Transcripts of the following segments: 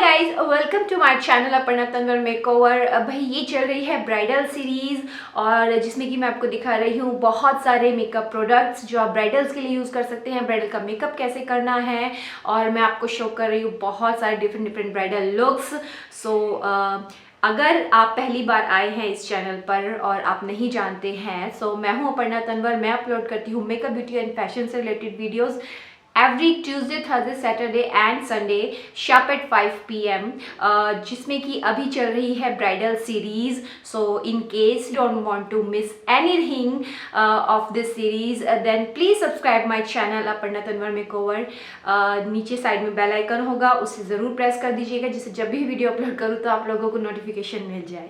Guys, welcome to my channel Aparna Tanwar makeover. भाई ये चल रही है ब्राइडल सीरीज़ और जिसमें कि मैं आपको दिखा रही हूँ बहुत सारे मेकअप प्रोडक्ट्स जो आप ब्राइडल्स के लिए यूज़ कर सकते हैं। ब्राइडल का मेकअप कैसे करना है और मैं आपको शो कर रही हूँ बहुत सारे डिफरेंट ब्राइडल लुक्स। अगर आप पहली बार आए हैं इस चैनल पर और आप नहीं जानते हैं, मैं हूँ अपर्णा तंवर। मैं अपलोड करती हूँ मेकअप, ब्यूटी एंड फैशन से related videos every Tuesday, Thursday, Saturday and Sunday sharp at 5 PM, जिसमें कि अभी चल रही है bridal series. So in case you don't want to miss anything of this series then please subscribe my channel Aparna Tanwar makeover. नीचे side में bell icon होगा, उसे ज़रूर प्रेस कर दीजिएगा जिससे जब भी वीडियो अपलोड करूँ तो आप लोगों को नोटिफिकेशन मिल जाए।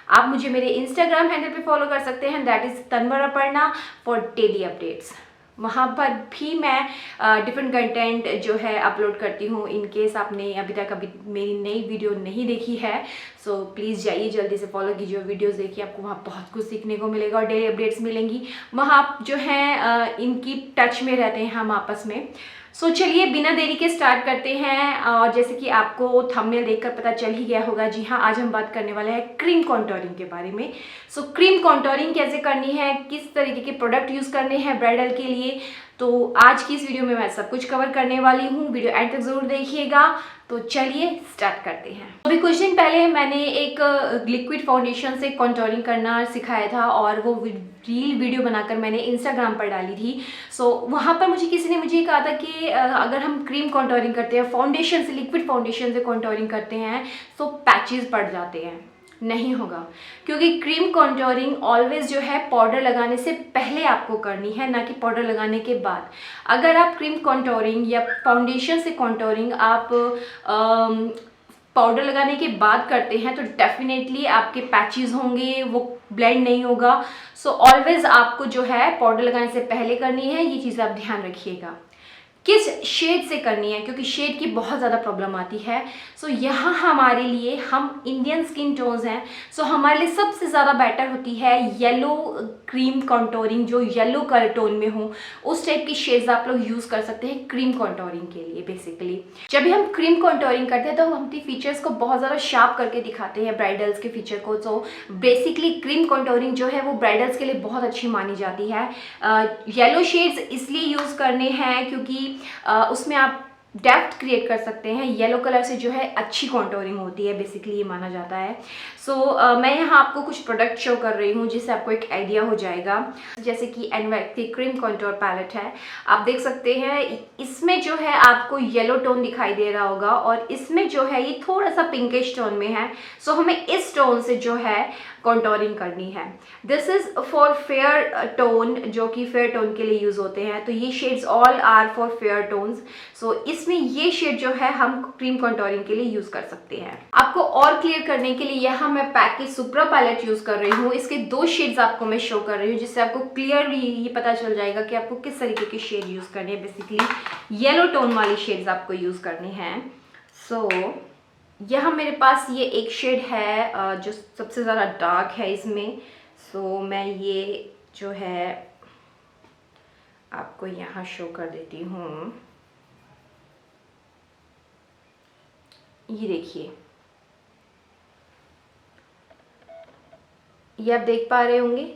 आप मुझे मेरे इंस्टाग्राम हैंडल पे फॉलो कर सकते हैं, that is Tanwar Aparna for daily updates. वहाँ पर भी मैं डिफरेंट कंटेंट जो है अपलोड करती हूँ। इन केस आपने अभी तक मेरी नई वीडियो नहीं देखी है सो प्लीज़ जाइए, जल्दी से फॉलो कीजिए, वीडियोस देखिए, आपको वहाँ बहुत कुछ सीखने को मिलेगा और डेली अपडेट्स मिलेंगी। वहाँ आप जो हैं इनकी टच में रहते हैं हम आपस में। चलिए बिना देरी के स्टार्ट करते हैं। और जैसे कि आपको थंबनेल देखकर पता चल ही गया होगा, जी हाँ, आज हम बात करने वाले हैं क्रीम कॉन्टोरिंग के बारे में। क्रीम कॉन्टोरिंग कैसे करनी है, किस तरीके के प्रोडक्ट यूज़ करने हैं ब्राइडल के लिए, तो आज की इस वीडियो में मैं सब कुछ कवर करने वाली हूँ। वीडियो एंड तक ज़रूर देखिएगा। तो चलिए स्टार्ट करते हैं। अभी कुछ दिन पहले मैंने एक लिक्विड फाउंडेशन से कॉन्टोरिंग करना सिखाया था और वो रील वीडियो बनाकर मैंने इंस्टाग्राम पर डाली थी। वहाँ पर किसी ने मुझे कहा था कि अगर हम क्रीम कॉन्टोरिंग करते हैं, फाउंडेशन से, लिक्विड फाउंडेशन से कॉन्टोरिंग करते हैं तो पैचेस पड़ जाते हैं। नहीं होगा, क्योंकि क्रीम कॉन्टोरिंग ऑलवेज जो है पाउडर लगाने से पहले आपको करनी है, ना कि पाउडर लगाने के बाद। अगर आप क्रीम कॉन्टोरिंग या फाउंडेशन से कॉन्टोरिंग आप पाउडर लगाने के बाद करते हैं तो डेफिनेटली आपके पैचेस होंगे, वो ब्लेंड नहीं होगा। ऑलवेज आपको जो है पाउडर लगाने से पहले करनी है, ये चीज़ आप ध्यान रखिएगा। किस शेड से करनी है, क्योंकि शेड की बहुत ज़्यादा प्रॉब्लम आती है। यहाँ हमारे लिए, हम इंडियन स्किन टोन्स हैं, हमारे लिए सबसे ज़्यादा बेटर होती है येलो क्रीम कॉन्टोरिंग, जो येलो कलर टोन में हो उस टाइप की शेड्स आप लोग यूज़ कर सकते हैं क्रीम कॉन्टोरिंग के लिए। बेसिकली जब भी हम क्रीम कॉन्टोरिंग करते हैं तो हम अपनी फीचर्स को बहुत ज़्यादा शार्प करके दिखाते हैं, ब्राइडल्स के फीचर को। बेसिकली क्रीम कॉन्टोरिंग जो है वो ब्राइडल्स के लिए बहुत अच्छी मानी जाती है। येलो शेड्स इसलिए यूज़ करने हैं क्योंकि उसमें आप डेप्थ क्रिएट कर सकते हैं। येलो कलर से जो है अच्छी कॉन्टोरिंग होती है, बेसिकली ये माना जाता है। मैं यहाँ आपको कुछ प्रोडक्ट शो कर रही हूँ जिससे आपको एक आइडिया हो जाएगा। जैसे कि एनवैक्स की क्रीम कॉन्टोर पैलेट है, आप देख सकते हैं इसमें जो है आपको येलो टोन दिखाई दे रहा होगा और इसमें जो है ये थोड़ा सा पिंकिश टोन में है। हमें इस टोन से जो है कॉन्टोरिंग करनी है। This is for fair tone, जो कि फेयर टोन के लिए यूज होते हैं। तो ये shades all are for fair tones. इसमें ये शेड जो है हम क्रीम कॉन्टोरिंग के लिए यूज कर सकते हैं। आपको और क्लियर करने के लिए यहाँ मैं पैक की सुप्रा पैलेट यूज कर रही हूँ। इसके 2 शेड्स आपको मैं शो कर रही हूँ जिससे आपको क्लियरली ये पता चल जाएगा कि आपको किस तरीके के शेड यूज करने हैं। बेसिकली येलो टोन वाली शेड्स आपको यूज करनी है। यहाँ मेरे पास ये एक शेड है जो सबसे ज़्यादा डार्क है इसमें। मैं ये जो है आपको यहाँ शो कर देती हूँ। ये देखिए, ये आप देख पा रहे होंगे,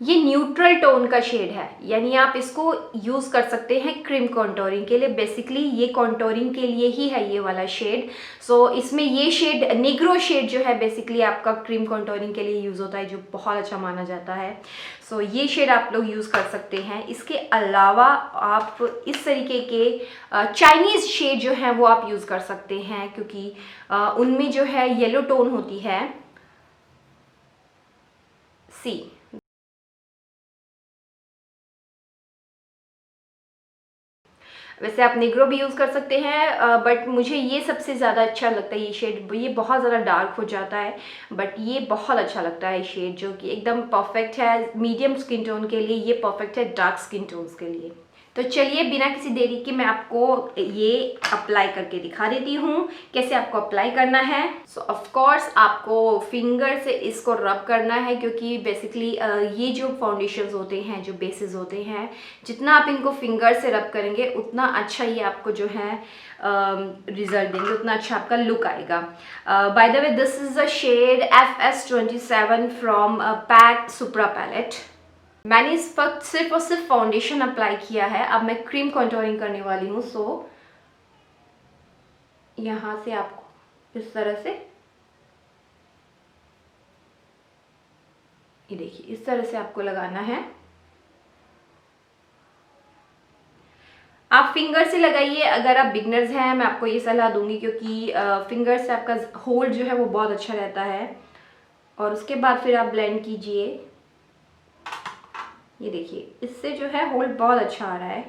ये न्यूट्रल टोन का शेड है, यानी आप इसको यूज़ कर सकते हैं क्रीम कॉन्टोरिंग के लिए। बेसिकली ये कॉन्टोरिंग के लिए ही है ये वाला शेड। इसमें ये शेड, निग्रो शेड जो है बेसिकली आपका क्रीम कॉन्टोरिंग के लिए यूज़ होता है, जो बहुत अच्छा माना जाता है। ये शेड आप लोग यूज़ कर सकते हैं। इसके अलावा आप इस तरीके के चाइनीज़ शेड जो हैं वो आप यूज़ कर सकते हैं, क्योंकि उनमें जो है येलो टोन होती है। वैसे आप निग्रो भी यूज़ कर सकते हैं, बट मुझे ये सबसे ज़्यादा अच्छा लगता है ये शेड। ये बहुत ज़्यादा डार्क हो जाता है, बट ये बहुत अच्छा लगता है शेड, जो कि एकदम परफेक्ट है मीडियम स्किन टोन के लिए। ये परफेक्ट है डार्क स्किन टोन्स के लिए। तो चलिए बिना किसी देरी के मैं आपको ये अप्लाई करके दिखा देती हूँ कैसे आपको अप्लाई करना है। सो ऑफ कोर्स आपको फिंगर से इसको रब करना है, क्योंकि बेसिकली ये जो फाउंडेशंस होते हैं, जो बेसिस होते हैं, जितना आप इनको फिंगर से रब करेंगे उतना अच्छा ये आपको जो है रिजल्ट देंगे, उतना अच्छा आपका लुक आएगा। By the way this is a shade FS27 from PAC supra palette. मैंने इस वक्त सिर्फ और सिर्फ फाउंडेशन अप्लाई किया है। अब मैं क्रीम कंटूरिंग करने वाली हूँ। सो यहाँ से आपको इस तरह से, ये देखिए, इस तरह से आपको लगाना है। आप फिंगर से लगाइए अगर आप बिगनर्स हैं, मैं आपको ये सलाह दूंगी, क्योंकि फिंगर से आपका होल्ड जो है वो बहुत अच्छा रहता है। और उसके बाद फिर आप ब्लेंड कीजिए। ये देखिए, इससे जो है होल्ड बहुत अच्छा आ रहा है।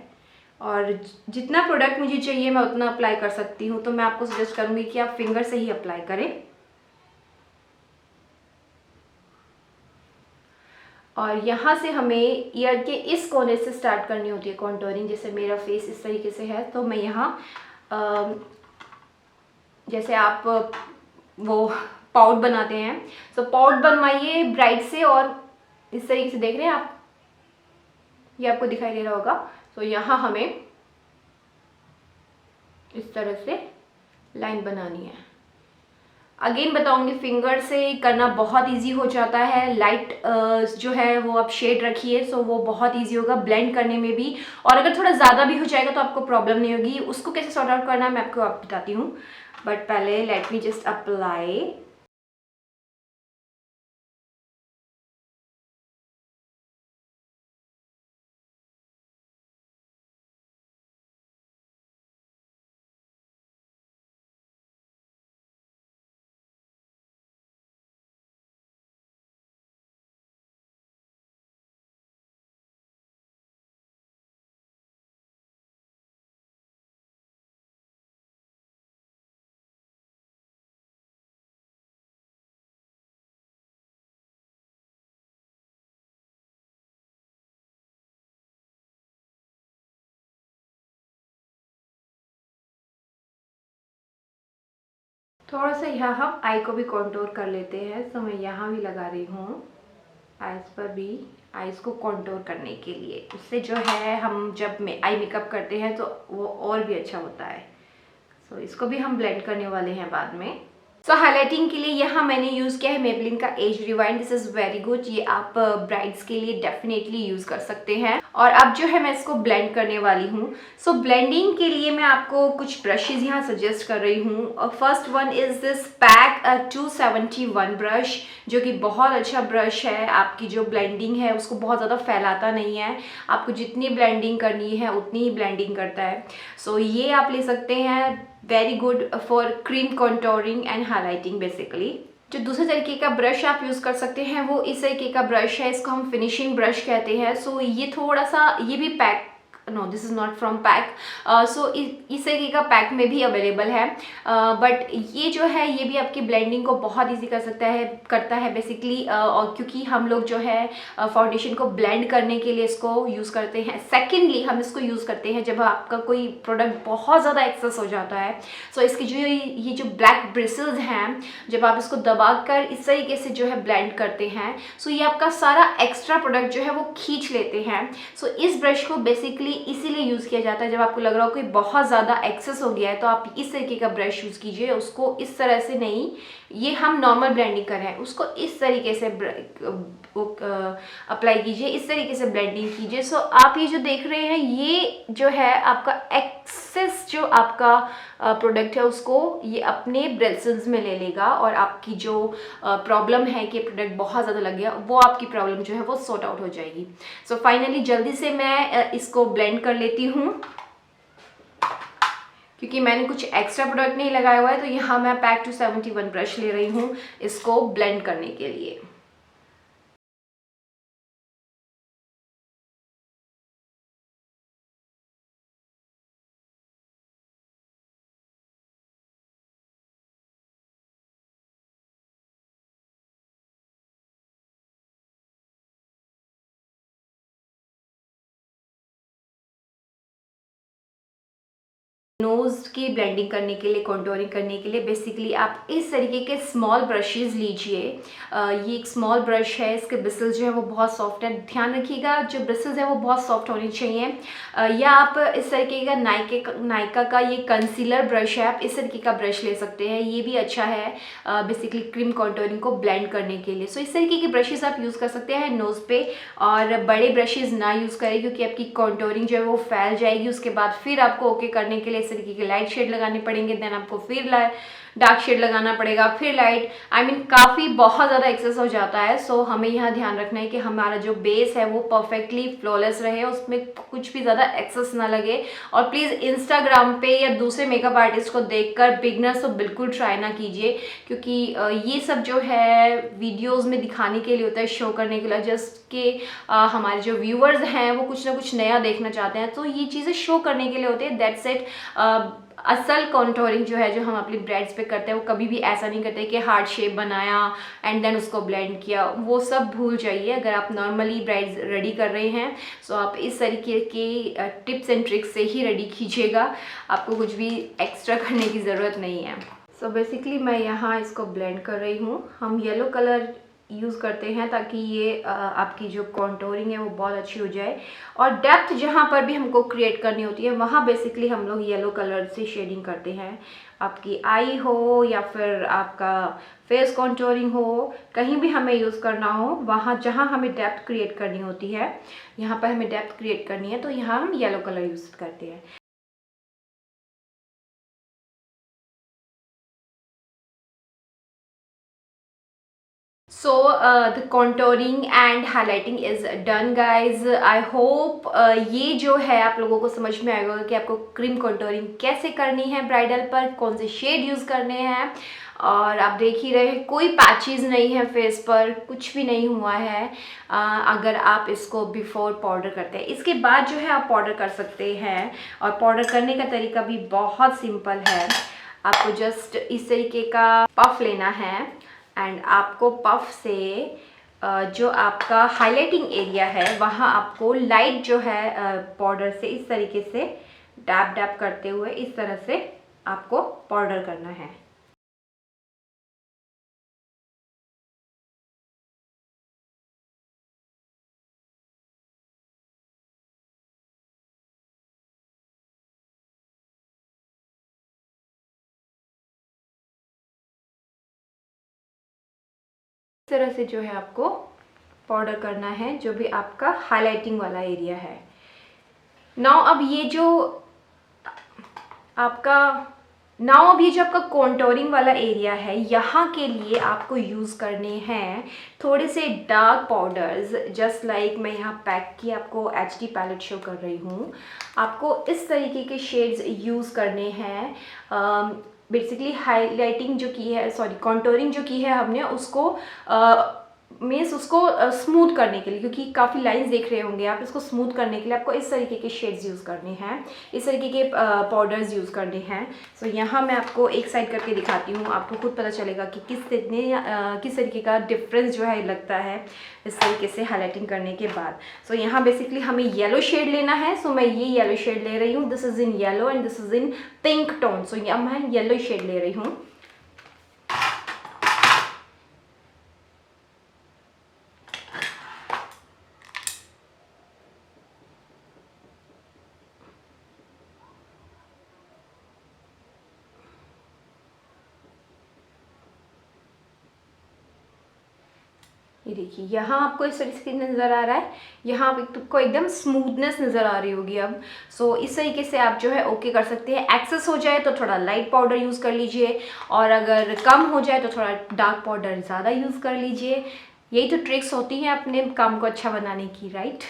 और जितना प्रोडक्ट मुझे चाहिए मैं उतना अप्लाई कर सकती हूँ, तो मैं आपको सजेस्ट करूँगी कि आप फिंगर से ही अप्लाई करें। और यहाँ से हमें ईयर के इस कोने से स्टार्ट करनी होती है कॉन्टोरिंग। जैसे मेरा फेस इस तरीके से है, तो मैं यहाँ जैसे आप वो पाउड बनाते हैं, तो पाउड बनवाइए ब्राइट से। और इस तरीके से देख रहे हैं आप, ये आपको दिखाई दे रहा होगा। तो यहाँ हमें इस तरह से लाइन बनानी है। अगेन बताऊंगी, फिंगर से करना बहुत इजी हो जाता है। लाइट जो है वो आप शेड रखिए, सो वो बहुत इजी होगा ब्लेंड करने में भी। और अगर थोड़ा ज़्यादा भी हो जाएगा तो आपको प्रॉब्लम नहीं होगी। उसको कैसे सॉर्ट आउट करना है मैं आपको बताती हूँ, बट पहले लेट मी जस्ट अप्लाई। थोड़ा सा यहाँ हम आई को भी कॉन्टोर कर लेते हैं, तो मैं यहाँ भी लगा रही हूँ आइज़ पर भी, आइज़ को कॉन्टोर करने के लिए। उससे जो है हम जब आई मेकअप करते हैं तो वो और भी अच्छा होता है। सो इसको भी हम ब्लेंड करने वाले हैं बाद में। सो हाईलाइटिंग के लिए यहाँ मैंने यूज़ किया है मेबलिन का as rewind. This is very good. ये आप ब्राइड्स के लिए डेफिनेटली यूज़ कर सकते हैं। और अब जो है मैं इसको ब्लेंड करने वाली हूँ। सो ब्लेंडिंग के लिए मैं आपको कुछ ब्रशेज यहाँ सजेस्ट कर रही हूँ। First one is this pack 271 brush, जो कि बहुत अच्छा ब्रश है। आपकी जो ब्लेंडिंग है उसको बहुत ज़्यादा फैलाता नहीं है। आपको जितनी ब्लेंडिंग करनी है उतनी ही ब्लेंडिंग करता है। सो ये आप ले सकते हैं, very good for cream contouring and highlighting basically. जो दूसरे तरीके का ब्रश आप यूज़ कर सकते हैं वो इस तरीके का ब्रश है। इसको हम फिनिशिंग ब्रश कहते हैं। सो ये थोड़ा सा, ये भी pack, no this is not from pack. So इस तरीके का पैक में भी अवेलेबल है। बट ये जो है ये भी आपकी ब्लेंडिंग को बहुत इजी करता है बेसिकली। और क्योंकि हम लोग जो है फाउंडेशन को ब्लेंड करने के लिए इसको यूज़ करते हैं। सेकेंडली हम इसको यूज़ करते हैं जब आपका कोई प्रोडक्ट बहुत ज़्यादा एक्सेस हो जाता है। सो इसकी जो ये जो ब्लैक ब्रिसल्स हैं, जब आप इसको दबाकर इस तरीके से जो है ब्लेंड करते हैं, सो ये आपका सारा एक्स्ट्रा प्रोडक्ट जो है वो खींच लेते हैं। सो इस ब्रश को बेसिकली इसीलिए यूज़ किया जाता है, जब आपको लग रहा हो कि बहुत ज़्यादा एक्सेस हो गया है तो आप इस तरीके का ब्रश यूज़ कीजिए। उसको इस तरह से नहीं, ये हम नॉर्मल ब्लेंडिंग कर रहे हैं, उसको इस तरीके से अप्लाई कीजिए, इस तरीके से ब्लेंडिंग कीजिए। सो आप ये जो देख रहे हैं ये जो है आपका एक्सेस जो आपका प्रोडक्ट है उसको ये अपने ब्रेसल्स में ले लेगा। और आपकी जो प्रॉब्लम है कि प्रोडक्ट बहुत ज़्यादा लग गया, वो आपकी प्रॉब्लम जो है वो सॉर्ट आउट हो जाएगी। सो फाइनली जल्दी से मैं इसको ब्लेंड कर लेती हूँ, क्योंकि मैंने कुछ एक्स्ट्रा प्रोडक्ट नहीं लगाया हुआ है। तो यहाँ मैं पैक 271 ब्रश ले रही हूँ इसको ब्लेंड करने के लिए। नोज़ की ब्लेंडिंग करने के लिए, कॉन्टोरिंग करने के लिए बेसिकली आप इस तरीके के स्मॉल ब्रशेज़ लीजिए। ये एक स्मॉल ब्रश है, इसके ब्रिसल्स जो है वो बहुत सॉफ्ट है। ध्यान रखिएगा जो ब्रिसल्स है वो बहुत सॉफ्ट होनी चाहिए। या आप इस तरीके का नायका का ये कंसीलर ब्रश है, आप इस तरीके का ब्रश ले सकते हैं, ये भी अच्छा है बेसिकली क्रीम कॉन्टोरिंग को ब्लेंड करने के लिए। सो इस तरीके के ब्रशेज़ आप यूज़ कर सकते हैं नोज़ पे, और बड़े ब्रशेज़ ना यूज़ करें क्योंकि आपकी कॉन्टोरिंग जो है वो फैल जाएगी। उसके बाद फिर आपको ओके करने के लिए इस तरीके के लाइट शेड लगाने पड़ेंगे, देन आपको फिर डार्क शेड लगाना पड़ेगा, फिर लाइट, काफ़ी बहुत ज़्यादा एक्सेस हो जाता है। सो हमें यहाँ ध्यान रखना है कि हमारा जो बेस है वो परफेक्टली फ्लॉलेस रहे, उसमें कुछ भी ज़्यादा एक्सेस ना लगे। और प्लीज़ इंस्टाग्राम पे या दूसरे मेकअप आर्टिस्ट को देखकर बिगनर्स तो बिल्कुल ट्राई ना कीजिए, क्योंकि ये सब जो है वीडियोस में दिखाने के लिए होता है, शो करने के लिए, जस्ट कि हमारे जो व्यूअर्स हैं वो कुछ ना कुछ नया देखना चाहते हैं, तो ये चीज़ें शो करने के लिए होती है, दैट्स इट। असल कॉन्टोरिंग जो है जो हम अपनी ब्राइड्स पे करते हैं वो कभी भी ऐसा नहीं करते कि हार्ट शेप बनाया एंड देन उसको ब्लेंड किया, वो सब भूल जाइए। अगर आप नॉर्मली ब्राइड्स रेडी कर रहे हैं सो आप इस तरीके के टिप्स एंड ट्रिक्स से ही रेडी कीजिएगा, आपको कुछ भी एक्स्ट्रा करने की ज़रूरत नहीं है। सो बेसिकली मैं यहाँ इसको ब्लेंड कर रही हूँ। हम येलो कलर यूज़ करते हैं ताकि ये आपकी जो कॉन्टोरिंग है वो बहुत अच्छी हो जाए, और डेप्थ जहाँ पर भी हमको क्रिएट करनी होती है वहाँ बेसिकली हम लोग येलो कलर से शेडिंग करते हैं। आपकी आई हो या फिर आपका फेस कॉन्टोरिंग हो, कहीं भी हमें यूज़ करना हो, वहाँ जहाँ हमें डेप्थ क्रिएट करनी होती है, यहाँ पर हमें डेप्थ क्रिएट करनी है तो यहाँ हम येलो कलर यूज़ करते हैं। So the contouring and highlighting is done guys. I hope ये जो है आप लोगों को समझ में आएगा कि आपको क्रीम कॉन्टोरिंग कैसे करनी है ब्राइडल पर, कौन से शेड यूज़ करने हैं। और आप देख ही रहे हैं कोई पैचेस नहीं है फेस पर, कुछ भी नहीं हुआ है अगर आप इसको बिफोर पाउडर करते हैं। इसके बाद जो है आप पाउडर कर सकते हैं, और पाउडर करने का तरीका भी बहुत सिंपल है। आपको जस्ट इस तरीके का पफ लेना है एंड आपको पफ से जो आपका हाइलाइटिंग एरिया है वहाँ आपको लाइट जो है पाउडर से इस तरीके से डैब डैब करते हुए इस तरह से आपको पाउडर करना है। इस तरह से जो है आपको पाउडर करना है जो भी आपका हाइलाइटिंग वाला एरिया है। नाउ अब ये जो आपका कॉन्टोरिंग वाला एरिया है, यहाँ के लिए आपको यूज़ करने हैं थोड़े से डार्क पाउडर्स, जस्ट लाइक मैं यहाँ पैक की आपको HD पैलेट शो कर रही हूँ। आपको इस तरीके के शेड्स यूज़ करने हैं। बेसिकली हाईलाइटिंग जो की है, सॉरी कॉन्टोरिंग जो की है हमने, उसको मीन्स उसको स्मूथ करने के लिए, क्योंकि काफ़ी लाइंस देख रहे होंगे आप, इसको स्मूथ करने के लिए आपको इस तरीके के शेड्स यूज़ करने हैं, इस तरीके के पाउडर्स यूज़ करने हैं। सो यहाँ मैं आपको एक साइड करके दिखाती हूँ, आपको खुद पता चलेगा कि किस तरीके का डिफरेंस जो है लगता है इस तरीके से हाईलाइटिंग करने के बाद। सो यहाँ बेसिकली हमें येलो शेड लेना है, सो मैं ये येलो शेड ले रही हूँ। This is in yellow and this is in pink tone. So यहाँ मैं येलो शेड ले रही हूँ। ये देखिए यहाँ आपको इस तरीके से नज़र आ रहा है, यहाँ आपको एकदम स्मूथनेस नज़र आ रही होगी अब। सो इस तरीके से आप जो है ओके कर सकते हैं। एक्सेस हो जाए तो थोड़ा लाइट पाउडर यूज़ कर लीजिए, और अगर कम हो जाए तो थोड़ा डार्क पाउडर ज़्यादा यूज़ कर लीजिए। यही तो ट्रिक्स होती हैं अपने काम को अच्छा बनाने की, राइट।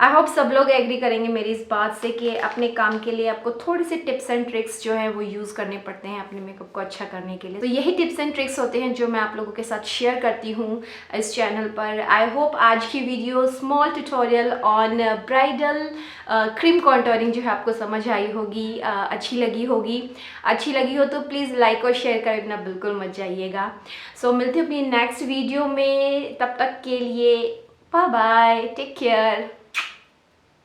आई होप सब लोग एग्री करेंगे मेरी इस बात से कि अपने काम के लिए आपको थोड़ी सी टिप्स एंड ट्रिक्स जो है वो यूज़ करने पड़ते हैं अपने मेकअप को अच्छा करने के लिए। तो यही टिप्स एंड ट्रिक्स होते हैं जो मैं आप लोगों के साथ शेयर करती हूँ इस चैनल पर। आई होप आज की video small tutorial on bridal cream contouring जो है आपको समझ आई होगी, अच्छी लगी होगी। अच्छी लगी हो तो प्लीज़ लाइक और शेयर करना बिल्कुल मत जाइएगा। सो मिलते हैं अपनी नेक्स्ट वीडियो में, तब तक के लिए बाय बाय, टेक केयर।